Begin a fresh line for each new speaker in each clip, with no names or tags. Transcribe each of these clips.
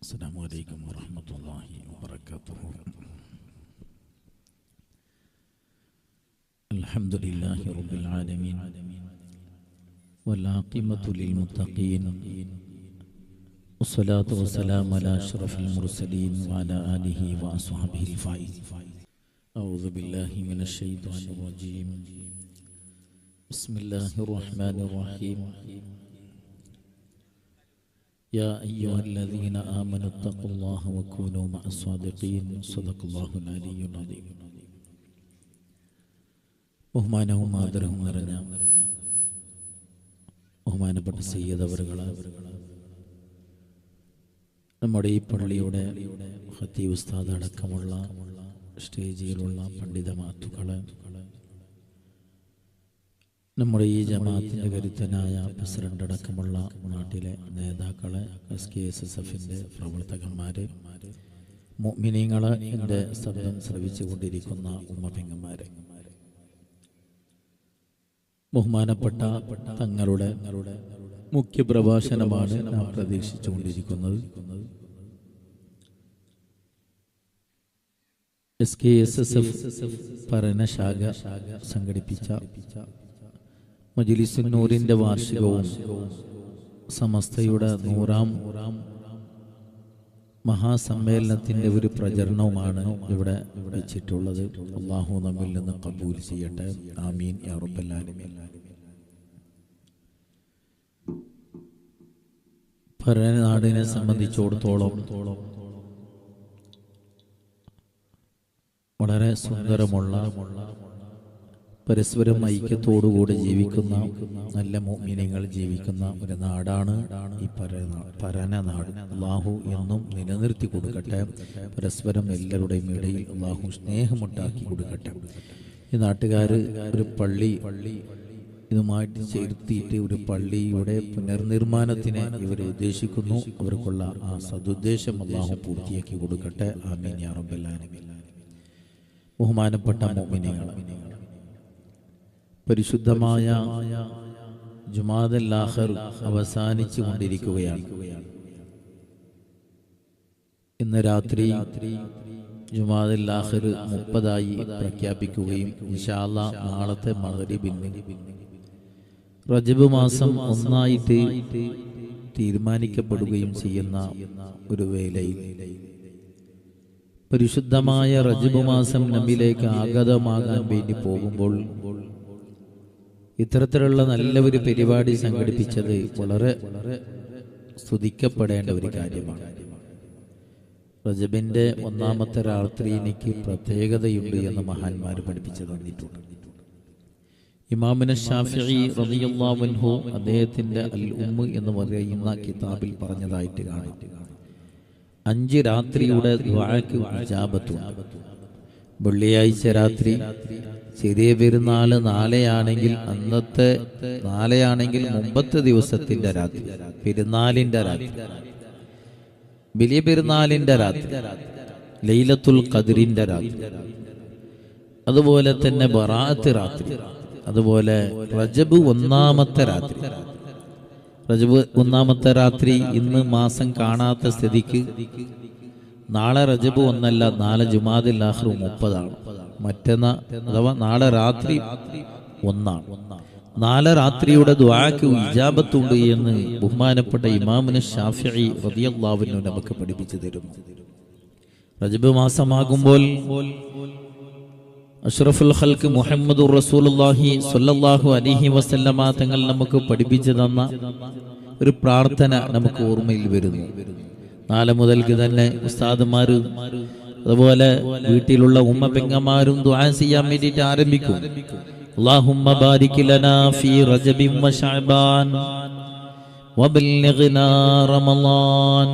السلام عليكم ورحمة الله وبركاته. الحمد لله رب العالمين والعاقبة للمتقين والصلاة والسلام على أشرف المرسلين وعلى آله وأصحابه الفائزين. أعوذ بالله من الشيطان الرجيم. بسم الله الرحمن الرحيم. يا أيها الذين آمنوا اتقوا الله وكونوا مع الصادقين. صدق الله العلي العظيم. ബഹുമാനവും ആദരവും നിറഞ്ഞ ബഹുമാനപ്പെട്ട സയ്യിദ് അവറുകളെ, നമ്മുടെ ഈ പള്ളിയുടെ ഖത്തീബ് ഉസ്താദ് അടക്കമുള്ള സ്റ്റേജിലുള്ള പണ്ഡിതമാത്തുക്കളെ, നമ്മുടെ ഈ ജമാഅത്തിന്റെ കരുത്തനായ പ്രസിഡന്റ് അടക്കമുള്ള നാട്ടിലെ നേതാക്കളെ, SKSSFന്റെ പ്രവർത്തകന്മാരെ, മുഅ്മിനീങ്ങളെ, എൻ്റെ ശബ്ദം ശ്രവിച്ചുകൊണ്ടിരിക്കുന്ന ഉമ്മപ്പെങ്ങന്മാരെ, ബഹുമാനപ്പെട്ട തങ്ങളുടെ മുഖ്യ പ്രഭാഷണമാണ് നാം പ്രതീക്ഷിച്ചുകൊണ്ടിരിക്കുന്നത്. SKSSF ഭരണശാഖ സംഘടിപ്പിച്ച മജ്‌ലിസുൻ നൂറിന്റെ വാർഷികവും സമസ്തയുടെ 100ാം മഹാസമ്മേളനത്തിന്റെ ഒരു പ്രചരണവുമാണ് ഇവിടെ വെച്ചിട്ടുള്ളത്. അല്ലാഹു നമ്മിൽ നിന്ന് ഖബൂൽ ചെയ്യട്ടെ. ആമീൻ യാ റബ്ബൽ ആലമീൻ. ഭരണനാടിനെ സംബന്ധിച്ചിടത്തോളം വളരെ സുന്ദരമുള്ള, പരസ്പരം ഐക്യത്തോടുകൂടി ജീവിക്കുന്ന, നല്ല മുഅ്മിനീങ്ങൾ ജീവിക്കുന്ന ഒരു നാടാണ് ഈ പരനാട്. അല്ലാഹു എന്നും നിലനിർത്തി കൊടുക്കട്ടെ. പരസ്പരം എല്ലാവരുടെയും ഇടയിൽ അല്ലാഹു സ്നേഹമുണ്ടാക്കി കൊടുക്കട്ടെ. ഈ നാട്ടുകാർ ഒരു പള്ളി ഇതുമായിട്ട് ചേർത്തിയിട്ട് ഒരു പള്ളിയുടെ പുനർനിർമ്മാണത്തിന് ഇവർ ഉദ്ദേശിക്കുന്നു. അവർക്കുള്ള ആ സദുദ്ദേശം അല്ലാഹു പൂർത്തിയാക്കി കൊടുക്കട്ടെ. ആമീൻ യാ റബ്ബൽ ആലമീൻ. ബഹുമാനപ്പെട്ട മുഅ്മിനീങ്ങൾ, പരിശുദ്ധമായ ജുമാദൽ ആഖിർ അവസാനിച്ചു കൊണ്ടിരിക്കുകയാണ്. ഇന്ന് രാത്രി ജുമാദൽ ആഖിർ 30 പ്രഖ്യാപിക്കുകയും ഇൻഷാ അല്ലാഹ് നാളത്തെ മഗ്‌രിബിന് റജബ് മാസം 1 തീരുമാനിക്കപ്പെടുകയും ചെയ്യുന്ന ഒരു വേളയിൽ പരിശുദ്ധമായ റജബ് മാസം നമ്മിലേക്ക് ആഗതമാകാൻ വേണ്ടി പോകുമ്പോൾ ഇത്തരത്തിലുള്ള നല്ല ഒരു പരിപാടി സംഘടിപ്പിച്ചത് വളരെ സ്തുതിക്കപ്പെടേണ്ട ഒരു കാര്യമാണ്. റജബിന്റെ 1ാമത്തെ രാത്രി എനിക്ക് പ്രത്യേകതയുണ്ട് എന്ന് മഹാന്മാർ പഠിപ്പിച്ചു തന്നിട്ടുണ്ട്. ഇമാമുന ശാഫിഈ റളിയല്ലാഹു അൻഹു അദ്ദേഹത്തിന്റെ അൽ ഉമ്മ് എന്ന് പറയുന്ന കിതാബിൽ പറഞ്ഞതായിട്ട് കാണാം, 5 രാത്രിയുടെ ദുആക്ക് ഇജാബത്തുണ്ട്. വെള്ളിയാഴ്ച രാത്രി, ചെറിയ പെരുന്നാൾ നാളെയാണെങ്കിൽ മുമ്പത്തെ ദിവസത്തിന്റെ രാത്രി, പെരുന്നാളിന്റെ രാത്രി, വലിയ പെരുന്നാളിന്റെ രാത്രി, ലൈലത്തുൽ ഖദ്റിന്റെ രാത്രി, അതുപോലെ തന്നെ ബറാഅത്ത് രാത്രി, അതുപോലെ റജബ് 1ാമത്തെ രാത്രി. റജബ് 1ാമത്തെ രാത്രി ഇന്ന് മാസം കാണാത്ത സ്ഥിതിക്ക് നാളെ റജബ് 1 നാളെ ജുമാദുൽ ആഖിർ 30 മറ്റന്നാ അഥവാ നാളെ രാത്രി 1. നാളെ രാത്രിയുടെ ദുആക്ക് ഇജാബത്തുണ്ട് എന്ന് ബഹുമാനപ്പെട്ട ഇമാമുന ശാഫിഈ റളിയല്ലാഹു അൻഹു നമുക്ക് പഠിപ്പിച്ചു തരുന്നു. റജബ് മാസമാകുമ്പോൾ അഷ്റഫുൽ ഖൽഖ് മുഹമ്മദുർ റസൂലുള്ളാഹി സ്വല്ലല്ലാഹു അലൈഹി വസല്ലമ തങ്ങൾ നമുക്ക് പഠിപ്പിച്ചു തന്ന ഒരു പ്രാർത്ഥന നമുക്ക് ഓർമ്മയിൽ വരുന്നു. നാളെ മുതൽക്ക് തന്നെ ഉസ്താദുമാര്, അതുപോലെ വീട്ടിലുള്ള ഉമ്മ പെങ്ങന്മാരും ദുആ ചെയ്യാൻ വേണ്ടിയിട്ട് ആരംഭിക്കും. അല്ലാഹുമ്മ ബാരിക് ലനാ ഫീ റജബിൻ വ ശഅബാൻ വബല്ലിഗ്നാ റമളാൻ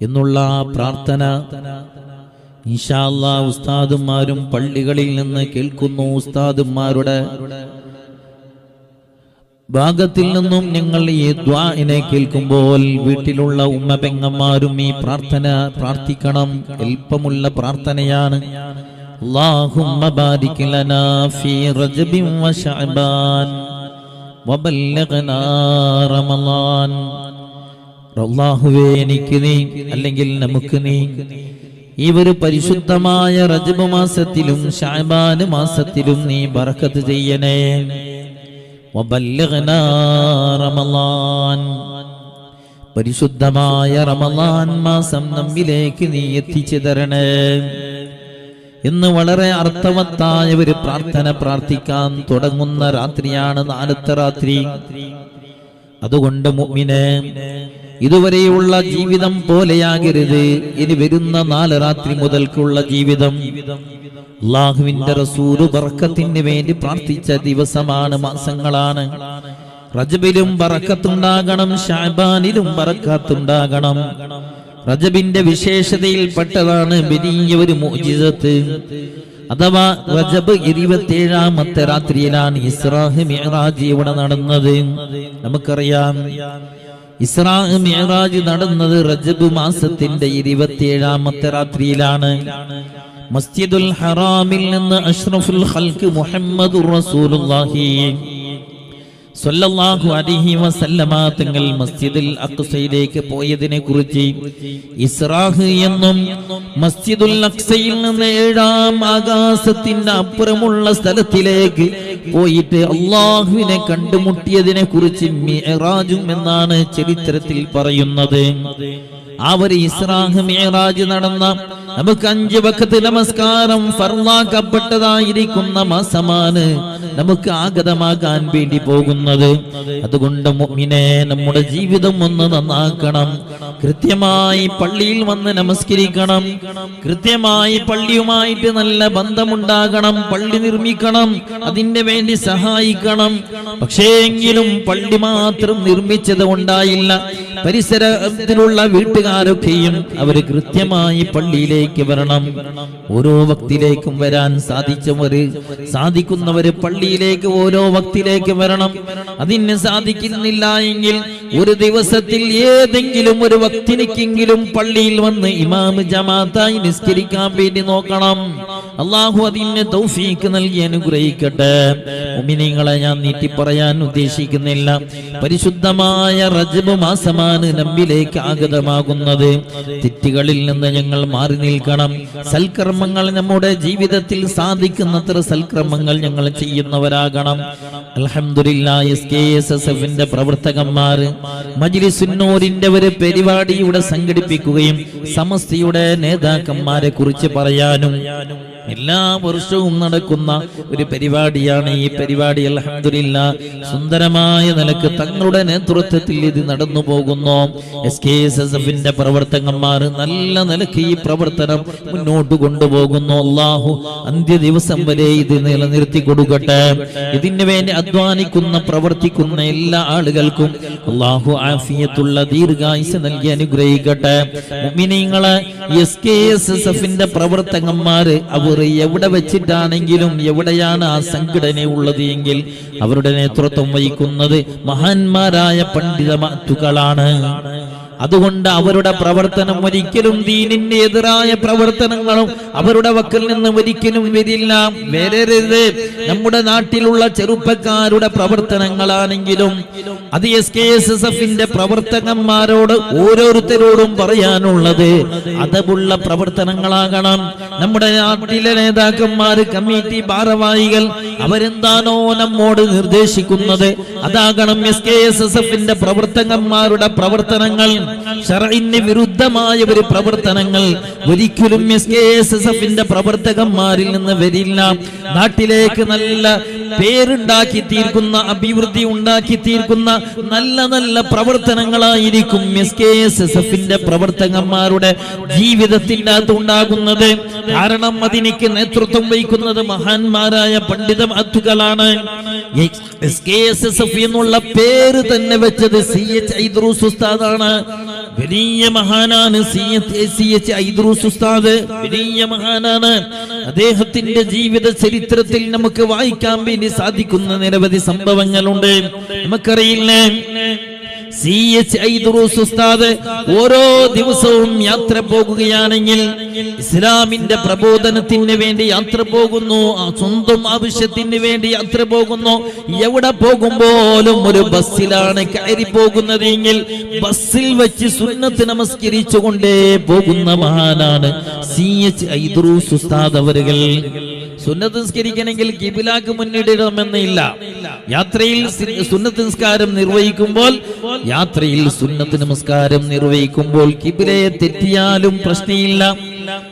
എന്നുള്ള പ്രാർത്ഥന ഇൻഷാ അല്ലാഹ് ഉസ്താദുമാരും പള്ളികളിൽ നിന്ന് കേൾക്കുന്നു. ഉസ്താദുമാരുടെ ഭാഗത്തിൽ നിന്നും ഞങ്ങൾ ഈ ദുആഇനെ കേൾക്കുമ്പോൾ വീട്ടിലുള്ള ഉമ്മ പെങ്ങന്മാരും ഈ പ്രാർത്ഥന പ്രാർത്ഥിക്കണം. എളുപ്പമുള്ള പ്രാർത്ഥനയാണ്. അല്ലാഹുമ്മ ബാരിക് ലനാ ഫീ റജബിൻ വ ശഅബാൻ വബല്ലിഗ്നാ റമളാൻ അല്ലാഹുവേ എനിക്ക് നീ അല്ലെങ്കിൽ നമുക്ക് നീ ഈ ഒരു പരിശുദ്ധമായ റജബ് മാസത്തിലും ശഅബാൻ മാസത്തിലും നീ ബറക്കത്ത് ചെയ്യണേ. വബല്ലിഗ്നാ റമളാൻ, പരിശുദ്ധമായ റമളാൻ മാസം നമ്മിലേക്ക് നീ എത്തിച്ചു തരണേ. ഇന്ന് വളരെ അർത്ഥവത്തായ ഒരു പ്രാർത്ഥന പ്രാർത്ഥിക്കാൻ തുടങ്ങുന്ന രാത്രിയാണ് നാലത്തെ രാത്രി. അതുകൊണ്ട് മുഅ്മിനേ, ഇതുവരെയുള്ള ജീവിതം പോലെയാകരുത് ഇനി വരുന്ന 4 രാത്രി മുതൽക്കുള്ള ജീവിതം. അല്ലാഹുവിന്റെ റസൂല് ബർക്കത്തിന് വേണ്ടി പ്രാർത്ഥിച്ച ദിവസമാണ്, മാസങ്ങളാണ്. റജബിലും ബറക്കത്തുണ്ടാകണം, ശഅബാനിലും ബറക്കത്തുണ്ടാകണം. റജബിന്റെ വിശേഷതയിൽപ്പെട്ടതാണ് വലിയ ഒരു മുഅ്ജിസത്ത്. അഥവാ റജബ് 27ാമത്തെ രാത്രിയിലാണ് ഇസ്രാ മിഅ്റാജ് ഇവിടെ നടന്നത്. നമുക്കറിയാം, ഇസ്രാ മിഅ്റാജ് നടന്നത് റജബ് മാസത്തിന്റെ 27ാമത്തെ രാത്രിയിലാണ്. മസ്ജിദുൽ ഹറാമിൽ നിന്ന് അഷ്റഫുൽ ഖൽഖ് മുഹമ്മദുർ റസൂലുള്ളാഹി സ്വല്ലല്ലാഹു അലൈഹി വസല്ലമ തങ്ങൾ മസ്ജിദുൽ അഖ്സയിലേക്ക് പോയതിനെ കുറിച്ച് ഇസ്രാഹ് എന്നും മസ്ജിദുൽ അഖ്സയിൽ നിന്ന് 7ാം ആകാശത്തിന്റെ അപ്പുറമുള്ള സ്ഥലത്തിലേക്ക് പോയിട്ട് അല്ലാഹുവിനെ കണ്ടുമുട്ടിയതിനെ കുറിച്ച് മിഅ്റാജും എന്നാണ് ചരിത്രത്തിൽ പറയുന്നത്. ആ ഒരു ഇസ്രാഹ് മിഅ്റാജ് നടന്ന നമുക്ക് 5 വഖത്ത് നമസ്കാരം ഫർളാക്കപ്പെട്ടതായിരിക്കുന്ന മാസമാണ് നമുക്ക് ആഗതമാകാൻ വേണ്ടി പോകുന്നത്. അതുകൊണ്ട് മുഅ്മിനേ, നമ്മുടെ ജീവിതം ഒന്ന് നന്നാക്കണം. കൃത്യമായി പള്ളിയിൽ വന്ന് നമസ്കരിക്കണം. കൃത്യമായി പള്ളിയുമായിട്ട് നല്ല ബന്ധമുണ്ടാകണം. പള്ളി നിർമ്മിക്കണം, അതിന്റെ വേണ്ടി സഹായിക്കണം. പക്ഷേ എങ്കിലും പള്ളി മാത്രം നിർമ്മിച്ചത് ഉണ്ടായില്ല. പരിസരത്തിലുള്ള വീട്ടുകാരൊക്കെയും അവര് കൃത്യമായി പള്ളിയിലേക്ക് വരണം. ഓരോ വക്തിലേക്കും വരാൻ സാധിക്കുന്നവര് പള്ളിയിലേക്ക് ഓരോ വക്തിലേക്ക് വരണം. അതിന് സാധിക്കുന്നില്ല എങ്കിൽ ഒരു ദിവസത്തിൽ ഏതെങ്കിലും ഒരു വക്തിനെങ്കിലും പള്ളിയിൽ വന്ന് ഇമാം ജമാഅത്തായി നിസ്കരിക്കാൻ വേണ്ടി നോക്കണം. അല്ലാഹു അതിന് തൗഫീഖ് നൽകി അനുഗ്രഹിക്കട്ടെ. മുഅ്മിനീങ്ങളെ, ഞാൻ നീട്ടി പറയാൻ ഉദ്ദേശിക്കുന്നില്ല. പരിശുദ്ധമായ റജബ് മാസമാണ് നമ്മിലേക്ക് ആഗതമാകുന്നത്. തെറ്റുകളിൽ നിന്ന് ഞങ്ങൾ മാറി നിൽക്കണം. സൽക്കർമ്മങ്ങൾ നമ്മുടെ ജീവിതത്തിൽ സാധിക്കുന്നത്ര സൽക്കർമ്മങ്ങൾ ഞങ്ങൾ ചെയ്യുന്നവരാകണം. അൽഹംദുലില്ലാഹ്, SKSSFന്റെ പ്രവർത്തകന്മാർ മജ്ലിസുന്നൂരിന്റെ ഒരു പരിപാടി ഇവിടെ സംഘടിപ്പിക്കുകയും സമസ്തയുടെ നേതാക്കന്മാരെ കുറിച്ച് പറയാനും എല്ലാ വർഷവും നടക്കുന്ന ഒരു പരിപാടിയാണ് ഈ പരിപാടി. അൽഹംദുലില്ലാഹ്, സുന്ദരമായ നിലക്ക് തങ്ങളുടെ നേതൃത്വത്തിൽ ഇത് നടന്നു പോകുന്നു. SKSSFന്റെ പ്രവർത്തകന്മാർ നല്ല നിലക്ക് ഈ പ്രവർത്തനം മുന്നോട്ട് കൊണ്ടുപോകുന്നു. അല്ലാഹു അന്ത്യ ദിവസം വരെ ഇത് നിലനിർത്തി കൊടുക്കട്ടെ. ഇതിനു വേണ്ടി അധ്വാനിക്കുന്ന പ്രവർത്തിക്കുന്ന എല്ലാ ആളുകൾക്കും അല്ലാഹു ആഫിയത്തുള്ള ദീർഘായുസ് നൽകി അനുഗ്രഹിക്കട്ടെ. മുഅ്മിനീങ്ങളെ, SKSSFന്റെ പ്രവർത്തകന്മാർ അവർ എവിടെ വെച്ചിട്ടാണെങ്കിലും എവിടെയാണ് ആ സംഘടന ഉള്ളത് എങ്കിൽ അവരുടെ നേതൃത്വം വഹിക്കുന്നത് മഹാന്മാരായ പണ്ഡിത മഹത്തുക്കളാണ്. അതുകൊണ്ട് അവരുടെ പ്രവർത്തനം ഒരിക്കലും ദീനിന് എതിരായ പ്രവർത്തനങ്ങളും അവരുടെ വക്കിൽ നിന്ന് ഒരിക്കലും വരില്ല. വരരുത്. നമ്മുടെ നാട്ടിലുള്ള ചെറുപ്പക്കാരുടെ പ്രവർത്തനങ്ങളാണെങ്കിലും അത് SKSSFന്റെ പ്രവർത്തകന്മാരോട് ഓരോരുത്തരോടും പറയാനുള്ളത് അതബുള്ള പ്രവർത്തനങ്ങളാകണം. നമ്മുടെ നാട്ടിലെ നേതാക്കന്മാർ, കമ്മിറ്റി ഭാരവാഹികൾ അവരെന്താണോ നമ്മോട് നിർദ്ദേശിക്കുന്നത് അതാകണം SKSSFന്റെ പ്രവർത്തകന്മാരുടെ പ്രവർത്തനങ്ങൾ. ശർഇന് വിരുദ്ധമായ ഒരു പ്രവർത്തനങ്ങൾ ഒരിക്കലും SKSSFന്റെ പ്രവർത്തകന്മാരിൽ നിന്ന് വരില്ല. നാട്ടിലേക്ക് നല്ല പേരുണ്ടാക്കി തീർക്കുന്ന, അഭിവൃദ്ധി ഉണ്ടാക്കി തീർക്കുന്ന നല്ല നല്ല പ്രവർത്തനങ്ങളായിരിക്കും SKSSFന്റെ പ്രവർത്തകന്മാരുടെ ജീവിതത്തിന്റെ അകത്ത് ഉണ്ടാകുന്നത്. കാരണം അതിനിക്ക് നേതൃത്വം വഹിക്കുന്നത് മഹാന്മാരായ പണ്ഡിത മഹത്തുക്കളാണ്. SKSSF എന്നുള്ള പേര് തന്നെ വെച്ചത് CH ഐദ്രൂസ് ഉസ്താദാണ്. വലിയ മഹാനാണ് CH ഐദ്രൂസ് ഉസ്താദ്, വലിയ മഹാനാണ്. അദ്ദേഹത്തിന്റെ ജീവിത ചരിത്രത്തിൽ നമുക്ക് വായിക്കാൻ വേണ്ടി സാധിക്കുന്ന നിരവധി സംഭവങ്ങളുണ്ട്. നമുക്കറിയില്ലേ, CH ഐദ്രൂസ് ഉസ്താദ് ഓരോ ദിവസവും യാത്ര പോകുകയാണെങ്കിൽ ഇസ്ലാമിന്റെ പ്രബോധനത്തിന് വേണ്ടി യാത്ര പോകുന്നു, സ്വന്തം ആവശ്യത്തിന് വേണ്ടി യാത്ര പോകുന്നു. എവിടെ പോകുമ്പോഴും ഒരു ബസ്സിലാണ് കയറി പോകുന്നതെങ്കിൽ ബസ്സിൽ വെച്ച് സുന്നത്ത് നമസ്കരിച്ചുകൊണ്ടേ പോകുന്ന മഹാനാണ് CH ഐദ്രൂസ് ഉസ്താദ് അവരുകൾ. സുന്നത്ത് നിസ്കരിക്കണമെങ്കിൽ കിബിലാക്ക് മുന്നിടണമെന്നില്ല. യാത്രയിൽ സുന്നത്ത് നിസ്കാരം നിർവഹിക്കുമ്പോൾ കിബിലയെ തെറ്റിയാലും പ്രശ്നമില്ല.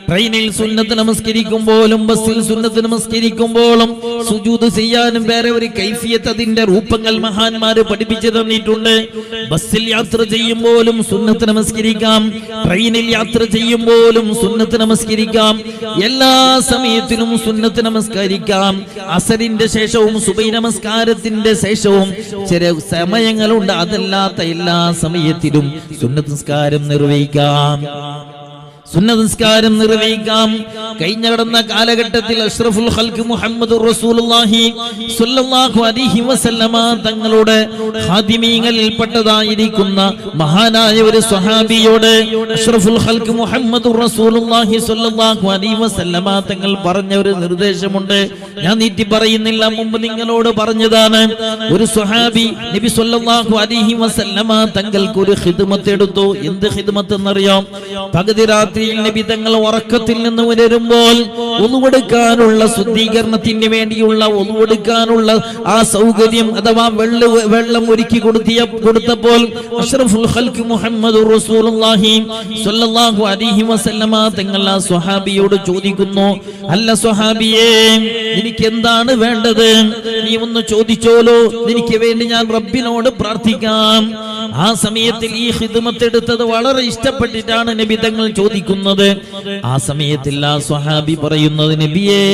ട്രെയിനിൽ സുന്നത്ത് നമസ്കരിക്കുമ്പോഴും ബസ്സിൽ സുന്നത്ത് നമസ്കരിക്കുമ്പോഴും സുജൂദ് ചെയ്യാനും വേറെ ഒരു കൈഫിയത്ത്, അതിന്റെ രൂപങ്ങൾ മഹാന്മാര് പഠിപ്പിച്ചു തന്നിട്ടുണ്ട്. ബസ്സിൽ യാത്ര ചെയ്യുമ്പോഴും സുന്നത്ത് നമസ്കരിക്കാം, ട്രെയിനിൽ യാത്ര ചെയ്യുമ്പോഴും സുന്നത്ത് നമസ്കരിക്കാം, എല്ലാ സമയത്തിലും സുന്നത്ത് നമസ്കരിക്കാം. അസറിന്റെ ശേഷവും സുബഹി നമസ്കാരത്തിന്റെ ശേഷവും ചില സമയങ്ങളുണ്ട്, അതല്ലാത്ത എല്ലാ സമയത്തിലും സുന്നത്ത് നിസ്കാരം നിർവഹിക്കാം. കഴിഞ്ഞ കടന്ന കാലഘട്ടത്തിൽ അഷ്റഫുൽ ഖൽഖ് മുഹമ്മദുർ റസൂലുള്ളാഹി സ്വല്ലല്ലാഹു അലൈഹി വസല്ലമ തങ്ങളുടെ ഖാദിമീങ്ങളിൽപ്പെട്ടതായിരിക്കുന്ന മഹാനായ ഒരു സ്വഹാബിയോട് അഷ്റഫുൽ ഖൽഖ് മുഹമ്മദുർ റസൂലുള്ളാഹി സ്വല്ലല്ലാഹു അലൈഹി വസല്ലമ തങ്ങൾ പറഞ്ഞ ഒരു നിർദ്ദേശമുണ്ട്. ഞാൻ നീട്ടി പറയുന്നില്ല, മുമ്പ് നിങ്ങളോട് പറഞ്ഞതാണ്. ഒരു സ്വഹാബി നബി സ്വല്ലല്ലാഹു അലൈഹി വസല്ലമ തങ്ങൾക്ക് ഒരു ഖിദ്മത്ത് എടുത്തു. എന്ത് ഖിദ്മത്ത് എന്നറിയാം? പകുതി രാത്രി നബി തങ്ങൾ ഉറക്കത്തിൽ നിന്ന് ഉണരുമ്പോൾ ഒന്നുകൊടുക്കാനുള്ള ശുദ്ധീകരണത്തിന് വേണ്ടിയുള്ള ഒന്നുകൊടുക്കാനുള്ള ആ സൗകര്യം അഥവാ വെള്ളം ഒരുക്കി കൊടുത്തപ്പോൾ അഷ്റഫുൽ ഖൽഖ് മുഹമ്മദുർ റസൂലുള്ളാഹി സ്വല്ലല്ലാഹു അലൈഹി വസല്ലമ തങ്ങൾ ആ സ്വഹാബിയോട് ചോദിക്കുന്നു, അല്ല സ്വഹാബിയേ, എനിക്ക് എന്താണ് വേണ്ടത്? നീ ഒന്ന് ചോദിച്ചോളൂ, എനിക്ക് വേണ്ടി ഞാൻ റബ്ബിനോട് പ്രാർത്ഥിക്കാം. ആ സമയത്തിൽ ഈ ഖിദ്മത്ത് എടുത്തത് വളരെ ഇഷ്ടപ്പെട്ടിട്ടാണ് നബി തങ്ങൾ ചോദിക്കുന്നത്. ആ സമയത്തിൽ ആ സ്വഹാബി പറയുന്നത്, നബിയേ,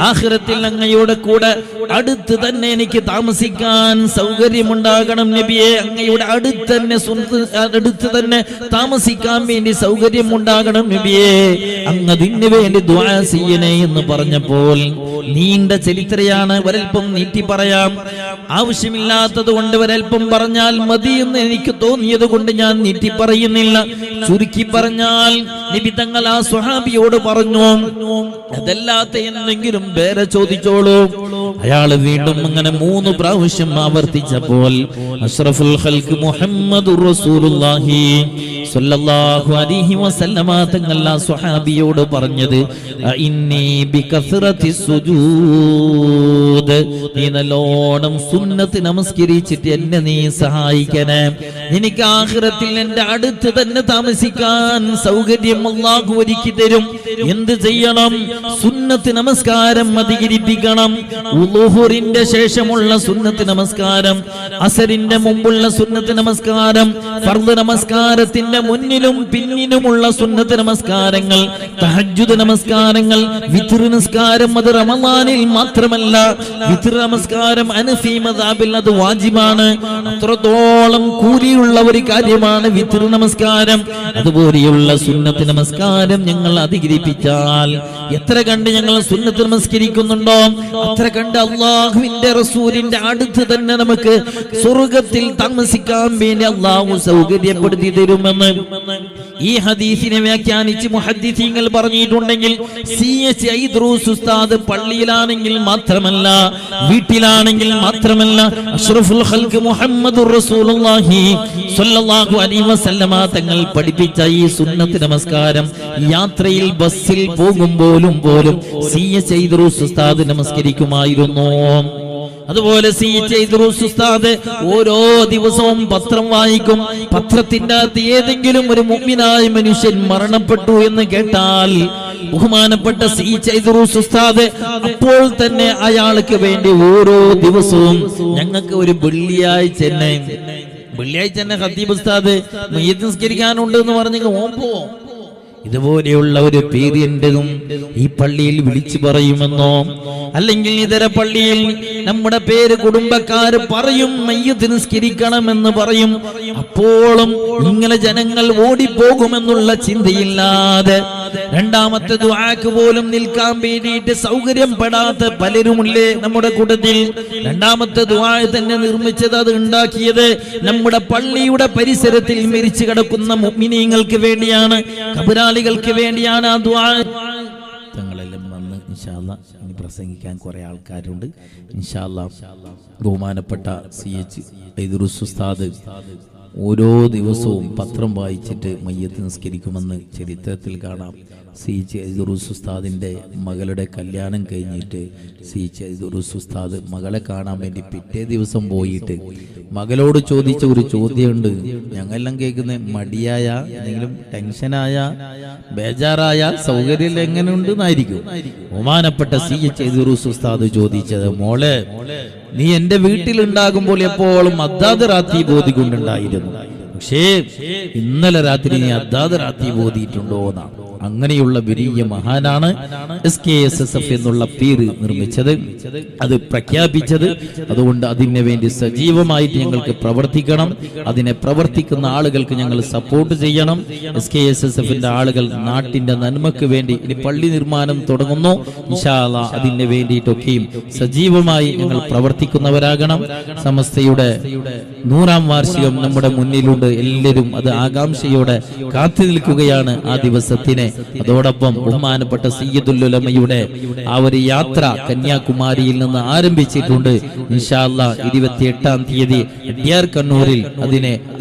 ആഖിറത്തിൽ അങ്ങയുടെ കൂടെ അടുത്ത് തന്നെ എനിക്ക് താമസിക്കാൻ സൗകര്യമുണ്ടാകണം നബിയേ, അങ്ങയുടെ അടുത്ത് തന്നെ താമസിക്കാൻ വേണ്ടി സൗകര്യമുണ്ടാകണം നബിയേ, അങ്ങ് അതിന് വേണ്ടി ദുആ ചെയ്യണേ എന്ന് പറഞ്ഞപ്പോൾ നീണ്ട ചരിത്രയാണ്, ഒരൽപ്പം നീട്ടി പറയാം. ആവശ്യമില്ലാത്തത് കൊണ്ട് ഒരൽപ്പം പറഞ്ഞാൽ മതി എന്ന് എനിക്ക് തോന്നിയത് കൊണ്ട് ഞാൻ നീട്ടി പറയുന്നില്ല. ചുരുക്കി പറഞ്ഞാൽ നബി തങ്ങൾ ആ സ്വഹാബിയോട് പറഞ്ഞു, അതല്ലാത്ത എന്തെങ്കിലും വേറെ ചോദിച്ചോളൂ. അയാൾ വീണ്ടും അങ്ങനെ 3 പ്രാവശ്യം ആവർത്തിച്ചപ്പോൾ അഷ്റഫുൽ ഖൽഖ് മുഹമ്മദുർ റസൂലുള്ളാഹി സ്വല്ലല്ലാഹു അലൈഹി വസല്ലമ തങ്ങൾ ആ സ്വഹാബിയോട് പറഞ്ഞത്, ഇന്നി ബികസ്റത്തി സുജൂദ്, നീ നല്ലോണം സുന്നത്ത് നമസ്കരിച്ചിട്ട് എന്നെ നീ സഹായിക്കണേ. എനിക്ക് ആഖിറത്തിൽ എന്റെ അടുത്ത് തന്നെ താമസിക്കാൻ സൗകര്യം അല്ലാഹു ഒരുക്കി തരും. എന്ത് ചെയ്യണം? സുന്നത്ത് നമസ്കാരം അധികരിപ്പിക്കണം. ളുഹുറിന്റെ ശേഷമുള്ള സുന്നത്ത് നമസ്കാരം, അസറിന്റെ മുമ്പുള്ള സുന്നത്ത് നമസ്കാരം, ഫർദ് നമസ്കാരത്തിന്റെ മുന്നിലും പിന്നിലുമുള്ള സുന്നത്ത് നമസ്കാരങ്ങൾ, തഹജ്ജുദ് നമസ്കാരങ്ങൾ, വിത്ർ നമസ്കാരം, അത് റമളാനിൽ മാത്രമല്ല, വിത്ർ നമസ്കാരം ഹനഫി മദ്ഹബിൽ അത് വാജിബാണ്. അത്രത്തോളം കൂലിയുള്ള ഒരു കാര്യമാണ് വിത്ർ നമസ്കാരം. അതുപോലെയുള്ള സുന്നത്ത് നമസ്കാരം ഞങ്ങൾ അധികരിപ്പിച്ചാൽ എത്ര കണ്ട് ഞങ്ങൾ സുന്നത്ത് നമസ്കരിക്കുന്നുണ്ടോ അത്ര കണ്ട് അല്ലാഹുവിന്റെ റസൂലിന്റെ അടുത്ത് തന്നെ നമുക്ക് സ്വർഗ്ഗത്തിൽ താമസിക്കാൻ വേണ്ടി അല്ലാഹു സൗകര്യപ്പെടുത്തി തരുമെന്ന് ഈ ഹദീസിനെ വ്യാഖ്യാനിച്ച് മുഹദ്ദിസീങ്ങൾ പറഞ്ഞിട്ടുണ്ടെങ്കിൽ CH ഐദ്രൂസ് ഉസ്താദ് പള്ളിയിലാണെങ്കിൽ മാത്രമല്ല, വീട്ടിലാണെങ്കിൽ മാത്രമല്ല, അഷ്റഫുൽ ഖൽഖ് മുഹമ്മദുർ റസൂലുള്ളാഹി സ്വല്ലല്ലാഹു അലൈഹി വസല്ലമ തങ്ങൾ പഠിപ്പിച്ച ഈ സുന്നത്ത് നമസ്കാരം യാത്രയിൽ ബസ്സിൽ പോകുമ്പോഴും CH ഐദ്രൂസ് ഉസ്താദ് നമസ്കരിക്കുമായിരുന്നു. അതുപോലെ CH ഐദ്രൂസ് ഉസ്താദ് ഓരോ ദിവസവും പത്രം വായിക്കും. പത്രത്തിന്റെ അകത്ത് ഏതെങ്കിലും ഒരു മുഅ്മിനായ മനുഷ്യൻ മരണപ്പെട്ടു എന്ന് കേട്ടാൽ ബഹുമാനപ്പെട്ട CH ഐദ്രൂസ് ഉസ്താദ് അപ്പോൾ തന്നെ അയാൾക്ക് വേണ്ടി ഓരോ ദിവസവും ഞങ്ങൾക്ക് ഒരു വെള്ളിയാഴ്ച തന്നെ ഖത്തീബ് ഉസ്താദ് മയ്യിത്ത് നിസ്കരിക്കാനുണ്ട് എന്ന് പറഞ്ഞെങ്കിൽ ഓമ്പോ ഇതുപോലെയുള്ള ഒരു പീരിയന്റും ഈ പള്ളിയിൽ വിളിച്ചു പറയുമെന്നോ അല്ലെങ്കിൽ ഇതര പള്ളിയിൽ നമ്മുടെ പേര് കുടുംബക്കാര് പറയും മയ്യത്ത് നിസ്കരിക്കണമെന്ന് പറയും. അപ്പോഴും ഇങ്ങനെ ജനങ്ങൾ ഓടിപ്പോകുമെന്നുള്ള ചിന്തയില്ലാതെ രണ്ടാമത്തെ ദുആക്ക് പോലും നിൽക്കാൻ വേണ്ടിയിട്ട് സൗകര്യം പെടാത്ത പലരുമില്ലേ നമ്മുടെ കൂട്ടത്തിൽ? രണ്ടാമത്തെ ദുആ തന്നെ നിർമ്മിച്ചത്, അത് ഉണ്ടാക്കിയത് നമ്മുടെ പള്ളിയുടെ പരിസരത്തിൽ മരിച്ചു കിടക്കുന്ന മുഅ്മിനീങ്ങൾക്ക് വേണ്ടിയാണ്, ഖബറാളികൾക്ക് വേണ്ടിയാണ് ആ ദുആ. തങ്ങളെല്ലാം വന്ന് ഇൻഷാ അല്ലാഹ് ഇനി പ്രസംഗിക്കാൻ കുറെ ആൾക്കാരുണ്ട്. ഇൻഷാ അല്ലാഹ് ബഹുമാനപ്പെട്ട CH ഐദുറുസ് ഉസ്താദ് ഓരോ ദിവസവും പത്രം വായിച്ചിട്ട് മയ്യത്ത് നിസ്കരിക്കുമെന്ന് ചരിത്രത്തിൽ കാണാം. CH ഐദുറുസ് ഉസ്താദിൻ്റെ മകളുടെ കല്യാണം കഴിഞ്ഞിട്ട് CH ഐദുറുസ് ഉസ്താദ് മകളെ കാണാൻ വേണ്ടി പിറ്റേ ദിവസം പോയിട്ട് മകളോട് ചോദിച്ച ഒരു ചോദ്യമുണ്ട്. ഞങ്ങളെല്ലാം കേൾക്കുന്ന മടിയായ, എന്തെങ്കിലും ടെൻഷനായ, ബേജാറായ, സൗകര്യം എങ്ങനെയുണ്ട് എന്നായിരിക്കും. ബഹുമാനപ്പെട്ട CH ഐദുറുസ് ഉസ്താദ് ചോദിച്ചത്, മോളെ നീ എന്റെ വീട്ടിലുണ്ടാകുമ്പോൾ എപ്പോഴും അദ്ദാദ് റാത്തി ബോധിക്കൊണ്ടുണ്ടായിരുന്നു, പക്ഷേ ഇന്നലെ രാത്രി നീ അദ്ദാദ് റാത്തി ബോധിയിട്ടുണ്ടോ എന്നാണ്. അങ്ങനെയുള്ള വലിയ മഹാനാണ് SKSSF എന്നുള്ള പേര് നിർമ്മിച്ചത്, അത് പ്രഖ്യാപിച്ചത്. അതുകൊണ്ട് അതിനു വേണ്ടി സജീവമായിട്ട് ഞങ്ങൾക്ക് പ്രവർത്തിക്കണം. അതിനെ പ്രവർത്തിക്കുന്ന ആളുകൾക്ക് ഞങ്ങൾ സപ്പോർട്ട് ചെയ്യണം. SKSSFന്റെ ആളുകൾ നാട്ടിന്റെ നന്മക്ക് വേണ്ടി ഇനി പള്ളി നിർമ്മാണം തുടങ്ങുന്നു. ഇൻഷാ അല്ലാഹ് അതിന് വേണ്ടിയിട്ടൊക്കെയും സജീവമായി ഞങ്ങൾ പ്രവർത്തിക്കുന്നവരാകണം. സമസ്തയുടെ 100ാം വാർഷികം നമ്മുടെ മുന്നിലുണ്ട്. എല്ലാവരും അത് ആകാംക്ഷയോടെ കാത്തു നിൽക്കുകയാണ് ആ ദിവസത്തിനെ. അതോടൊപ്പം ബഹുമാനപ്പെട്ട സയ്യിദുൽ ഉലമയുടെ ആ ഒരു യാത്ര കന്യാകുമാരിയിൽ നിന്ന് ആരംഭിച്ചിട്ടുണ്ട്. ഇൻഷാ അല്ലാഹ് 28ാം തീയതി അഡ്യാർ കണ്ണൂരിൽ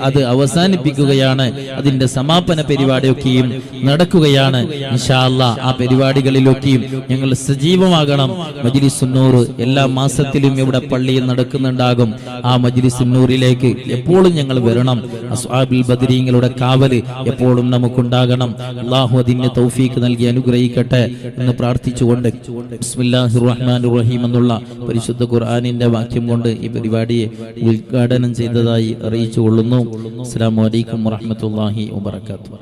അത് അവസാനിപ്പിക്കുകയാണ്. അതിന്റെ സമാപന പരിപാടിയൊക്കെയും നടക്കുകയാണ്. ഇൻഷാ അല്ലാഹ് ആ പരിപാടികളിലൊക്കെയും ഞങ്ങൾ സജീവമാകണം. മജ്ലിസുൻ നൂർ എല്ലാ മാസത്തിലും ഇവിടെ പള്ളിയിൽ നടക്കുന്നുണ്ടാകും. ആ മജ്ലിസുൻ നൂറിലേക്ക് എപ്പോഴും ഞങ്ങൾ വരണം. അസ്ഹാബുൽ ബദരീങ്ങളുടെ കാവല് എപ്പോഴും നമുക്കുണ്ടാകണം. അല്ലാഹു അതിന് തൗഫീഖ് നൽകി അനുഗ്രഹിക്കട്ടെ എന്ന് പ്രാർത്ഥിച്ചുകൊണ്ട് ബിസ്മില്ലാഹിർ റഹ്മാനിർ റഹീം എന്നുള്ള പരിശുദ്ധ ഖുർആനിന്റെ വാക്യം കൊണ്ട് ഈ പരിപാടിയെ ഉദ്ഘാടനം ചെയ്തതായി അറിയിച്ചു കൊള്ളുന്നു. അസ്സലാമു അലൈക്കും വറഹ്മത്തുള്ളാഹി വബറകാതുഹു.